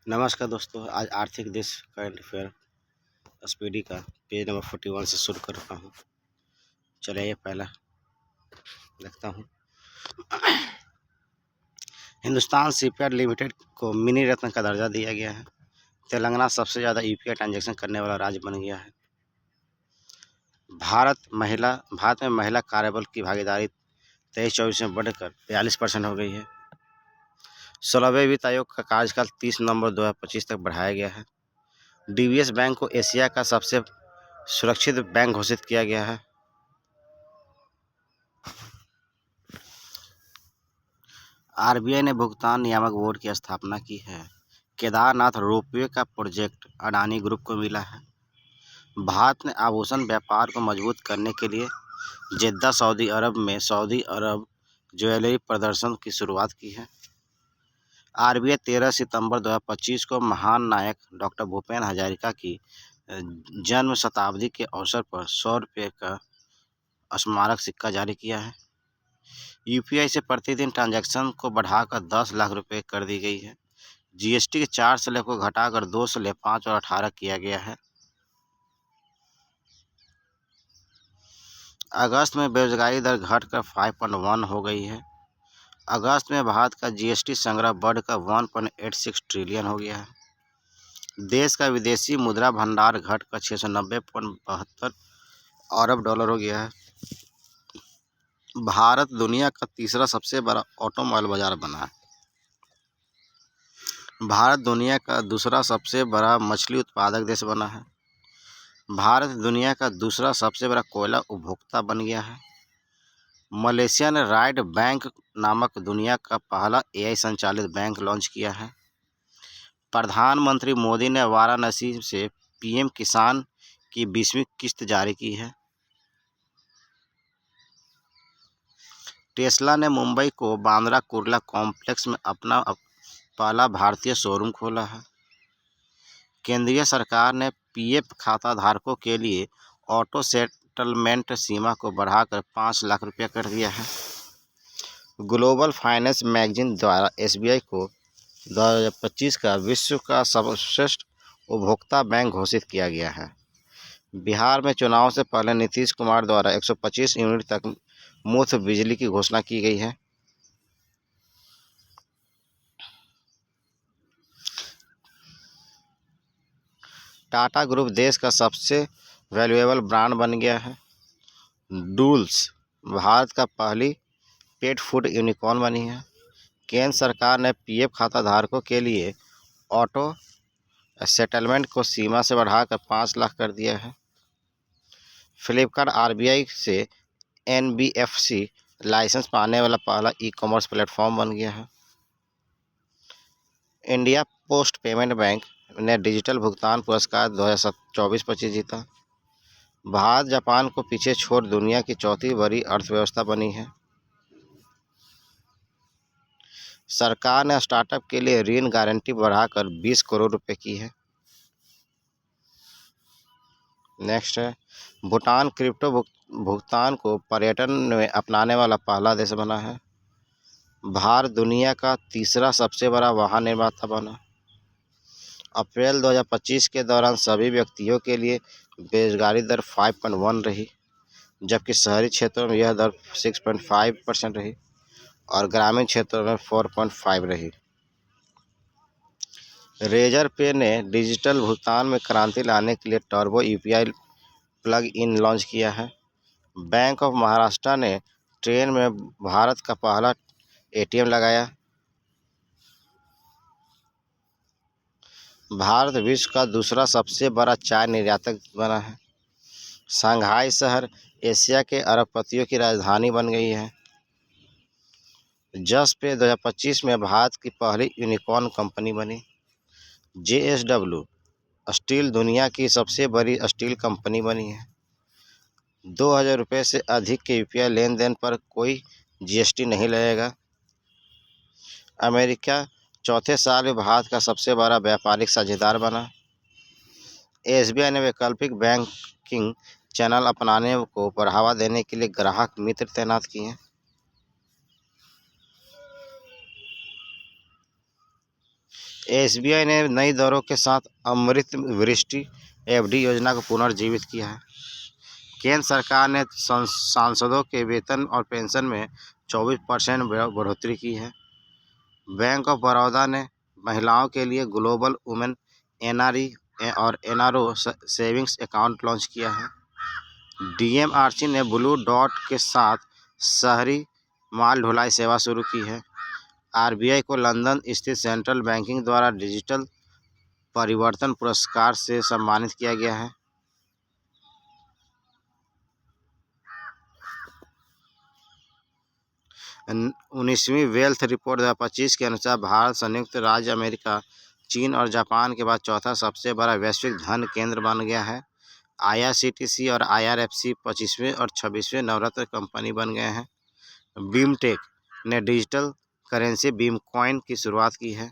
नमस्कार दोस्तों, आज आर्थिक देश करंट अफेयर स्पीडी का पेज नंबर 41 से शुरू कर रहा हूँ। चलिए पहला लिखता हूँ। हिंदुस्तान शिपयार्ड लिमिटेड को मिनी रत्न का दर्जा दिया गया है। तेलंगाना सबसे ज़्यादा यूपीआई ट्रांजैक्शन करने वाला राज्य बन गया है। भारत में महिला कार्यबल की भागीदारी 23-24 में बढ़कर 42% हो गई है। 16वें वित्त आयोग का कार्यकाल 30 नवंबर 2025 तक बढ़ाया गया है। डीबीएस बैंक को एशिया का सबसे सुरक्षित बैंक घोषित किया गया है। आरबीआई ने भुगतान नियामक बोर्ड की स्थापना की है। केदारनाथ रोपवे का प्रोजेक्ट अडानी ग्रुप को मिला है। भारत ने आभूषण व्यापार को मजबूत करने के लिए जेद्दा सऊदी अरब में सऊदी अरब ज्वेलरी प्रदर्शन की शुरुआत की है। आरबीआई 13 सितंबर 2025 को महान नायक डॉक्टर भूपेन हजारिका की जन्म शताब्दी के अवसर पर 100 रुपये का स्मारक सिक्का जारी किया है। यूपीआई से प्रतिदिन ट्रांजैक्शन को बढ़ाकर 10 लाख रुपए कर दी गई है। जीएसटी के 4 स्लैब को घटाकर 2 स्लैब 5 और 18 किया गया है। अगस्त में बेरोजगारी दर घटकर 5.1 हो गई है। अगस्त में भारत का जीएसटी संग्रह बढ़कर 1.86 ट्रिलियन हो गया है। देश का विदेशी मुद्रा भंडार घटकर 690.72 अरब डॉलर हो गया है। भारत दुनिया का तीसरा सबसे बड़ा ऑटोमोबाइल बाजार बना है। भारत दुनिया का दूसरा सबसे बड़ा मछली उत्पादक देश बना है। भारत दुनिया का दूसरा सबसे बड़ा कोयला उपभोक्ता बन गया है। मलेशिया ने राइट बैंक नामक दुनिया का पहला एआई संचालित बैंक लॉन्च किया है। प्रधानमंत्री मोदी ने वाराणसी से पीएम किसान की 20वीं किस्त जारी की है। टेस्ला ने मुंबई को बांद्रा कुर्ला कॉम्प्लेक्स में अपना पहला भारतीय शोरूम खोला है। केंद्रीय सरकार ने पीएफ खाता धारकों के लिए ऑटो सेटलमेंट सीमा को बढ़ाकर 5 लाख रुपया कर दिया है। ग्लोबल फाइनेंस मैगजीन द्वारा एसबीआई को 2025 का विश्व का सर्वश्रेष्ठ उपभोक्ता बैंक घोषित किया गया है। बिहार में चुनाव से पहले नीतीश कुमार द्वारा 125 यूनिट तक मुफ्त बिजली की घोषणा की गई है। टाटा ग्रुप देश का सबसे वैल्यूएबल ब्रांड बन गया है। डूल्स भारत का पहली पेट फूड यूनिकॉर्न बनी है। केंद्र सरकार ने पीएफ खाता धारकों के लिए ऑटो सेटलमेंट को सीमा से बढ़ाकर 5 लाख कर दिया है। फ्लिपकार्ट आरबीआई से एनबीएफसी लाइसेंस पाने वाला पहला ई कॉमर्स प्लेटफॉर्म बन गया है। इंडिया पोस्ट पेमेंट बैंक ने डिजिटल भुगतान पुरस्कार 2024-25 जीता। भारत जापान को पीछे छोड़ दुनिया की चौथी बड़ी अर्थव्यवस्था बनी है। सरकार ने स्टार्टअप के लिए ऋण गारंटी बढ़ाकर 20 करोड़ रुपए की है। नेक्स्ट है, भूटान क्रिप्टो भुगतान को पर्यटन में अपनाने वाला पहला देश बना है। भारत दुनिया का तीसरा सबसे बड़ा वाहन निर्माता बना। अप्रैल 2025 के दौरान सभी व्यक्तियों के लिए बेरोजगारी दर 5.1 रही, जबकि शहरी क्षेत्रों में यह दर 6.5% रही और ग्रामीण क्षेत्रों में 4.5 रही। रेजर पे ने डिजिटल भुगतान में क्रांति लाने के लिए turbo UPI plug in launch किया है। बैंक ऑफ महाराष्ट्र ने ट्रेन में भारत का पहला एटीएम लगाया। भारत विश्व का दूसरा सबसे बड़ा चाय निर्यातक बना है। शंघाई शहर एशिया के अरबपतियों की राजधानी बन गई है। जसपे 2025 में भारत की पहली यूनिकॉर्न कंपनी बनी। जेएसडब्ल्यू स्टील दुनिया की सबसे बड़ी स्टील कंपनी बनी है। 2000 रुपये से अधिक के यूपीआई लेन देन पर कोई जीएसटी नहीं लगेगा। अमेरिका चौथे साल में भारत का सबसे बड़ा व्यापारिक साझेदार बना। एसबीआई ने वैकल्पिक बैंकिंग चैनल अपनाने को बढ़ावा देने के लिए ग्राहक मित्र तैनात किए हैं। एसबीआई ने नई दरों के साथ अमृत वृष्टि एफडी योजना को पुनर्जीवित किया है। केंद्र सरकार ने सांसदों के वेतन और पेंशन में 24% बढ़ोतरी की है। बैंक ऑफ बड़ौदा ने महिलाओं के लिए ग्लोबल वुमेन एनआरई और एनआरओ सेविंग्स अकाउंट लॉन्च किया है। डीएमआरसी ने ब्लू डॉट के साथ शहरी माल ढुलाई सेवा शुरू की है। आरबीआई को लंदन स्थित सेंट्रल बैंकिंग द्वारा डिजिटल परिवर्तन पुरस्कार से सम्मानित किया गया है। उन्नीसवीं वेल्थ रिपोर्ट 2025 के अनुसार भारत संयुक्त राज्य अमेरिका, चीन और जापान के बाद चौथा सबसे बड़ा वैश्विक धन केंद्र बन गया है। आईआरसीटीसी और आईआरएफसी 25वें और 26वें नवरत्न कंपनी बन गए हैं। बीमटेक ने डिजिटल करेंसी बीम कॉइन की शुरुआत की है।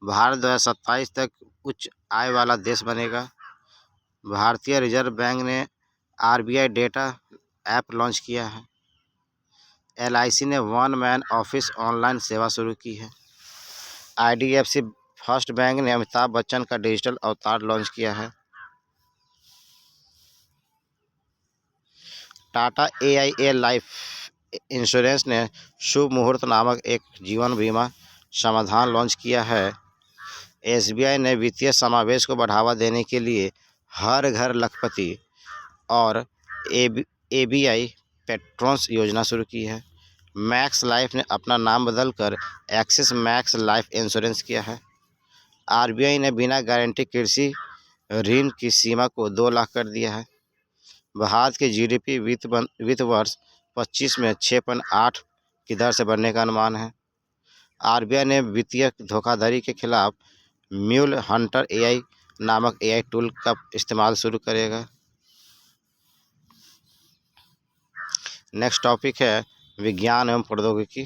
भारत 2027 तक उच्च आय वाला देश बनेगा। भारतीय रिजर्व बैंक ने आरबीआई डेटा ऐप लॉन्च किया है। एलआईसी ने वन मैन ऑफिस ऑनलाइन सेवा शुरू की है। आईडीएफसी फर्स्ट बैंक ने अमिताभ बच्चन का डिजिटल अवतार लॉन्च किया है। टाटा एआईए लाइफ इंश्योरेंस ने शुभ मुहूर्त नामक एक जीवन बीमा समाधान लॉन्च किया है। एसबीआई ने वित्तीय समावेश को बढ़ावा देने के लिए हर घर लखपति और एबीआई पेट्रोन्स योजना शुरू की है। मैक्स लाइफ ने अपना नाम बदलकर एक्सिस मैक्स लाइफ इंश्योरेंस किया है। आरबीआई ने बिना गारंटी कृषि ऋण की सीमा को 2 लाख कर दिया है। भारत की जीडीपी वित्त वर्ष 25 में 6.8 की दर से बढ़ने का अनुमान है। आरबीआई ने वित्तीय धोखाधड़ी के खिलाफ म्यूल हंटर एआई नामक एआई टूल का इस्तेमाल शुरू करेगा। नेक्स्ट टॉपिक है विज्ञान एवं प्रौद्योगिकी।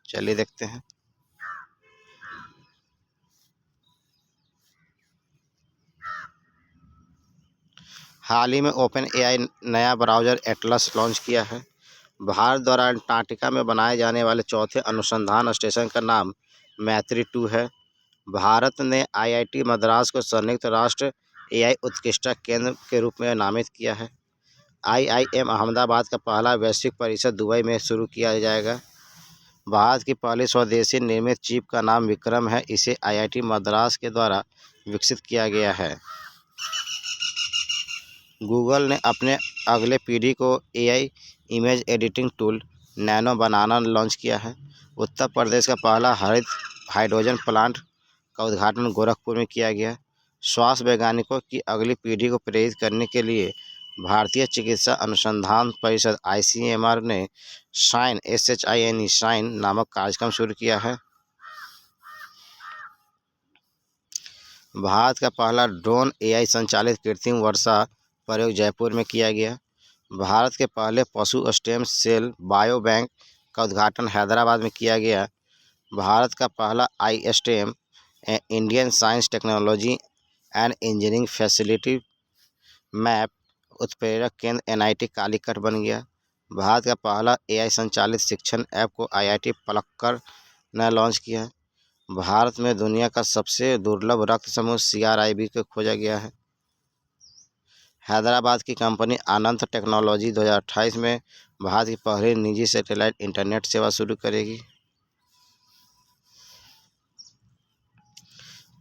चलिए देखते हैं। हाल ही में ओपन एआई नया ब्राउज़र एटलस लॉन्च किया है। भारत द्वारा अंटार्कटिका में बनाए जाने वाले चौथे अनुसंधान स्टेशन का नाम मैत्री-2 है। भारत ने आईआईटी मद्रास को संयुक्त राष्ट्र एआई उत्कृष्टता केंद्र के रूप में नामित किया है। आईआईएम अहमदाबाद का पहला वैश्विक परिसर दुबई में शुरू किया जाएगा। भारत की पहली स्वदेशी निर्मित चिप का नाम विक्रम है। इसे आईआईटी मद्रास के द्वारा विकसित किया गया है। गूगल ने अपने अगले पीढ़ी को AI image editing tool nano banana launch किया है। उत्तर प्रदेश का पहला हरित हाइड्रोजन प्लांट का उद्घाटन गोरखपुर में किया गया। स्वास्थ्य वैज्ञानिकों की अगली पीढ़ी को प्रेरित करने के लिए भारतीय चिकित्सा अनुसंधान परिषद आईसीएमआर ने शाइन नामक कार्यक्रम शुरू किया है। भारत का पहला ड्रोन एआई संचालित कृत्रिम वर्षा प्रयोग जयपुर में किया गया। भारत के पहले पशु स्टेम सेल बायो बैंक का उद्घाटन हैदराबाद में किया गया। भारत का पहला ISTEM Indian science technology and engineering facility map उत्प्रेरक केंद्र एनआईटी कालीकट बन गया। भारत का पहला एआई संचालित शिक्षण ऐप को आईआईटी पलक्कड़ ने लॉन्च किया है। भारत में दुनिया का सबसे दुर्लभ रक्त समूह CRIB को खोजा गया है। हैदराबाद की कंपनी अनंत टेक्नोलॉजी 2028 में भारत की पहली निजी सैटेलाइट इंटरनेट सेवा शुरू करेगी।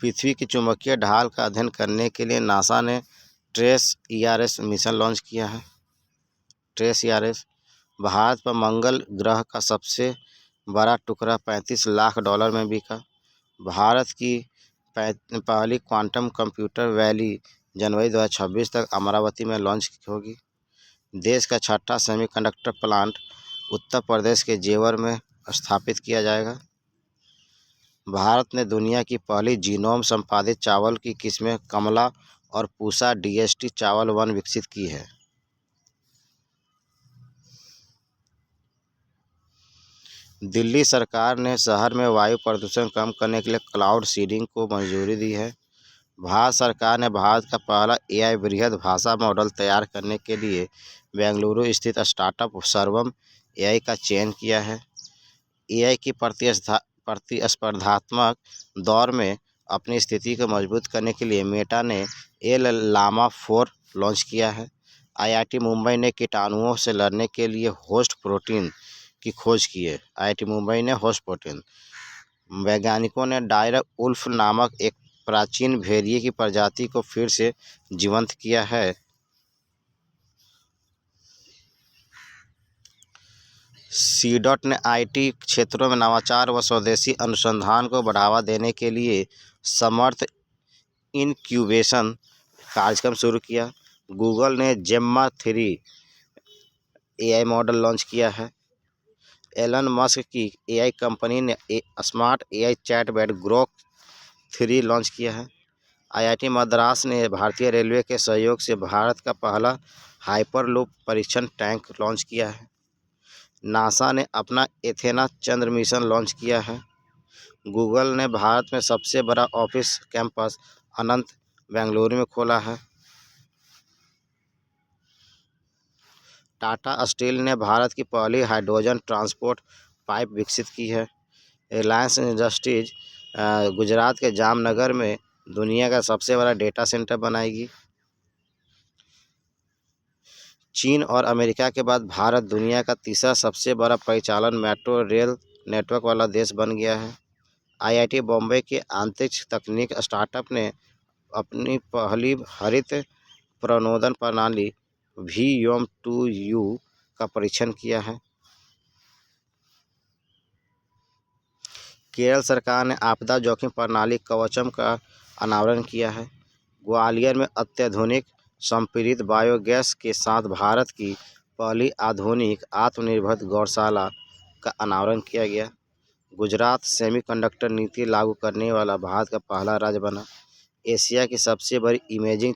पृथ्वी की चुंबकीय ढाल का अध्ययन करने के लिए नासा ने ट्रेस-ERS मिशन लॉन्च किया है। ट्रेस-ERS भारत पर मंगल ग्रह का सबसे बड़ा टुकड़ा $35 लाख में बिका। भारत की पहली क्वांटम कंप्यूटर वैली जनवरी 2026 तक अमरावती में लॉन्च होगी। देश का छठा सेमीकंडक्टर प्लांट उत्तर प्रदेश के जेवर में स्थापित किया जाएगा। भारत ने दुनिया की पहली जीनोम संपादित चावल की किस्में कमला और पूसा DST चावल 1 विकसित की है। दिल्ली सरकार ने शहर में वायु प्रदूषण कम करने के लिए क्लाउड सीडिंग को मंजूरी दी है। भारत सरकार ने भारत का पहला एआई बृहद भाषा मॉडल तैयार करने के लिए बेंगलुरु स्थित स्टार्टअप सर्वम एआई का चयन किया है। एआई की प्रतिस्पर्धात्मक दौर में अपनी स्थिति को मजबूत करने के लिए मेटा ने एल लामा 4 लॉन्च किया है। आईआईटी मुंबई ने कीटाणुओं से लड़ने के लिए होस्ट प्रोटीन की खोज की है। आईआईटी मुंबई ने होस्ट प्रोटीन। वैज्ञानिकों ने डायर उल्फ नामक एक प्राचीन भेड़िए की प्रजाति को फिर से जीवंत किया है। सीडॉट ने आईटी क्षेत्रों में नवाचार व स्वदेशी अनुसंधान को बढ़ावा देने के लिए समर्थ इनक्यूबेशन कार्यक्रम शुरू किया। गूगल ने जेम्मा 3 एआई मॉडल लॉन्च किया है। एलन मस्क की एआई कंपनी ने smart AI chatbot Grok 3 launch किया है। आईआईटी मद्रास ने भारतीय रेलवे के सहयोग से भारत का पहला हाइपरलूप परीक्षण टैंक लॉन्च किया है। नासा ने अपना एथेना चंद्र मिशन लॉन्च किया है। गूगल ने भारत में सबसे बड़ा ऑफिस कैंपस अनंत बेंगलुरु में खोला है। टाटा स्टील ने भारत की पहली हाइड्रोजन ट्रांसपोर्ट पाइप विकसित की है। रिलायंस इंडस्ट्रीज गुजरात के जामनगर में दुनिया का सबसे बड़ा डेटा सेंटर बनाएगी। चीन और अमेरिका के बाद भारत दुनिया का तीसरा सबसे बड़ा परिचालन मेट्रो रेल नेटवर्क वाला देश बन गया है। आईआईटी बॉम्बे के अंतरिक्ष तकनीक स्टार्टअप ने अपनी पहली हरित प्रणोदन प्रणाली VYOM-2U का परीक्षण किया है। केरल सरकार ने आपदा जोखिम प्रणाली कवचम का अनावरण किया है। ग्वालियर में अत्याधुनिक संपीड़ित बायोगैस के साथ भारत की पहली आधुनिक आत्मनिर्भर गौशाला का अनावरण किया गया। गुजरात सेमीकंडक्टर नीति लागू करने वाला भारत का पहला राज्य बना। एशिया की सबसे बड़ी इमेजिंग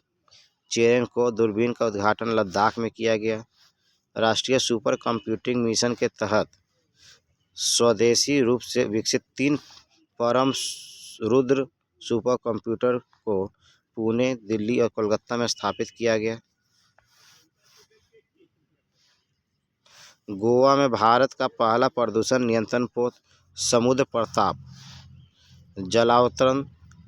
चेन को दूरबीन का उद्घाटन लद्दाख में किया गया। राष्ट्रीय सुपर कंप्यूटिंग मिशन के तहत स्वदेशी रूप से विकसित 3 परम रुद्र सुपर कंप्यूटर को पुणे, दिल्ली और कोलकाता में स्थापित किया गया। गोवा में भारत का पहला प्रदूषण नियंत्रण पोत समुद्र प्रताप जलावतरण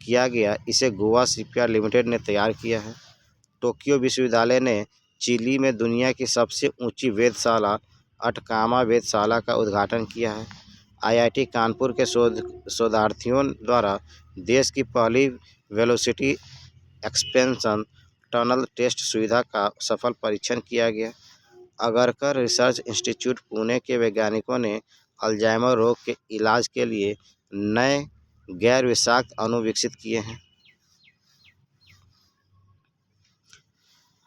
किया गया। इसे गोवा शिपयार्ड लिमिटेड ने तैयार किया है। टोक्यो विश्वविद्यालय ने चिली में दुनिया की सबसे ऊंची वेधशाला अटकामा वेधशाला का उद्घाटन किया है। आईआईटी कानपुर के शोधार्थियों द्वारा देश की पहली वेलोसिटी एक्सपेंशन टनल टेस्ट सुविधा का सफल परीक्षण किया गया। अगरकर रिसर्च इंस्टीट्यूट पुणे के वैज्ञानिकों ने अल्जाइमर रोग के इलाज के लिए नए गैर विषाक्त अणु विकसित किए हैं।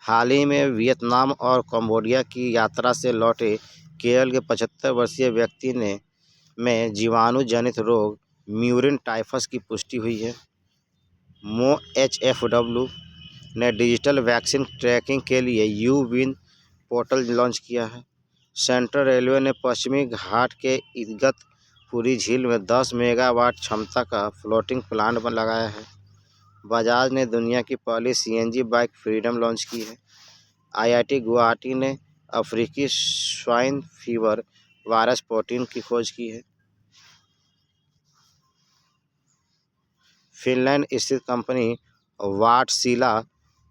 हाल ही में वियतनाम और कंबोडिया की यात्रा से लौटे केरल के 75 वर्षीय व्यक्ति में जीवाणु जनित रोग म्यूरिन टाइफस की पुष्टि हुई है। MoHFW ने डिजिटल वैक्सीन ट्रैकिंग के लिए यू-विन पोर्टल लॉन्च किया है। सेंट्रल रेलवे ने पश्चिमी घाट के इगतपुरी झील में 10 मेगावाट क्षमता का फ्लोटिंग प्लांट लगाया है। बजाज ने दुनिया की पहली सीएनजी बाइक फ्रीडम लॉन्च की है। आईआईटी गुवाहाटी ने अफ्रीकी स्वाइन फीवर वायरस प्रोटीन की खोज की है। फिनलैंड स्थित कंपनी वाटसिला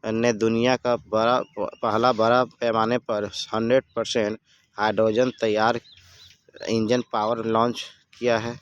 ने दुनिया का पहला बड़ा पैमाने पर 100% हाइड्रोजन तैयार इंजन पावर लॉन्च किया है।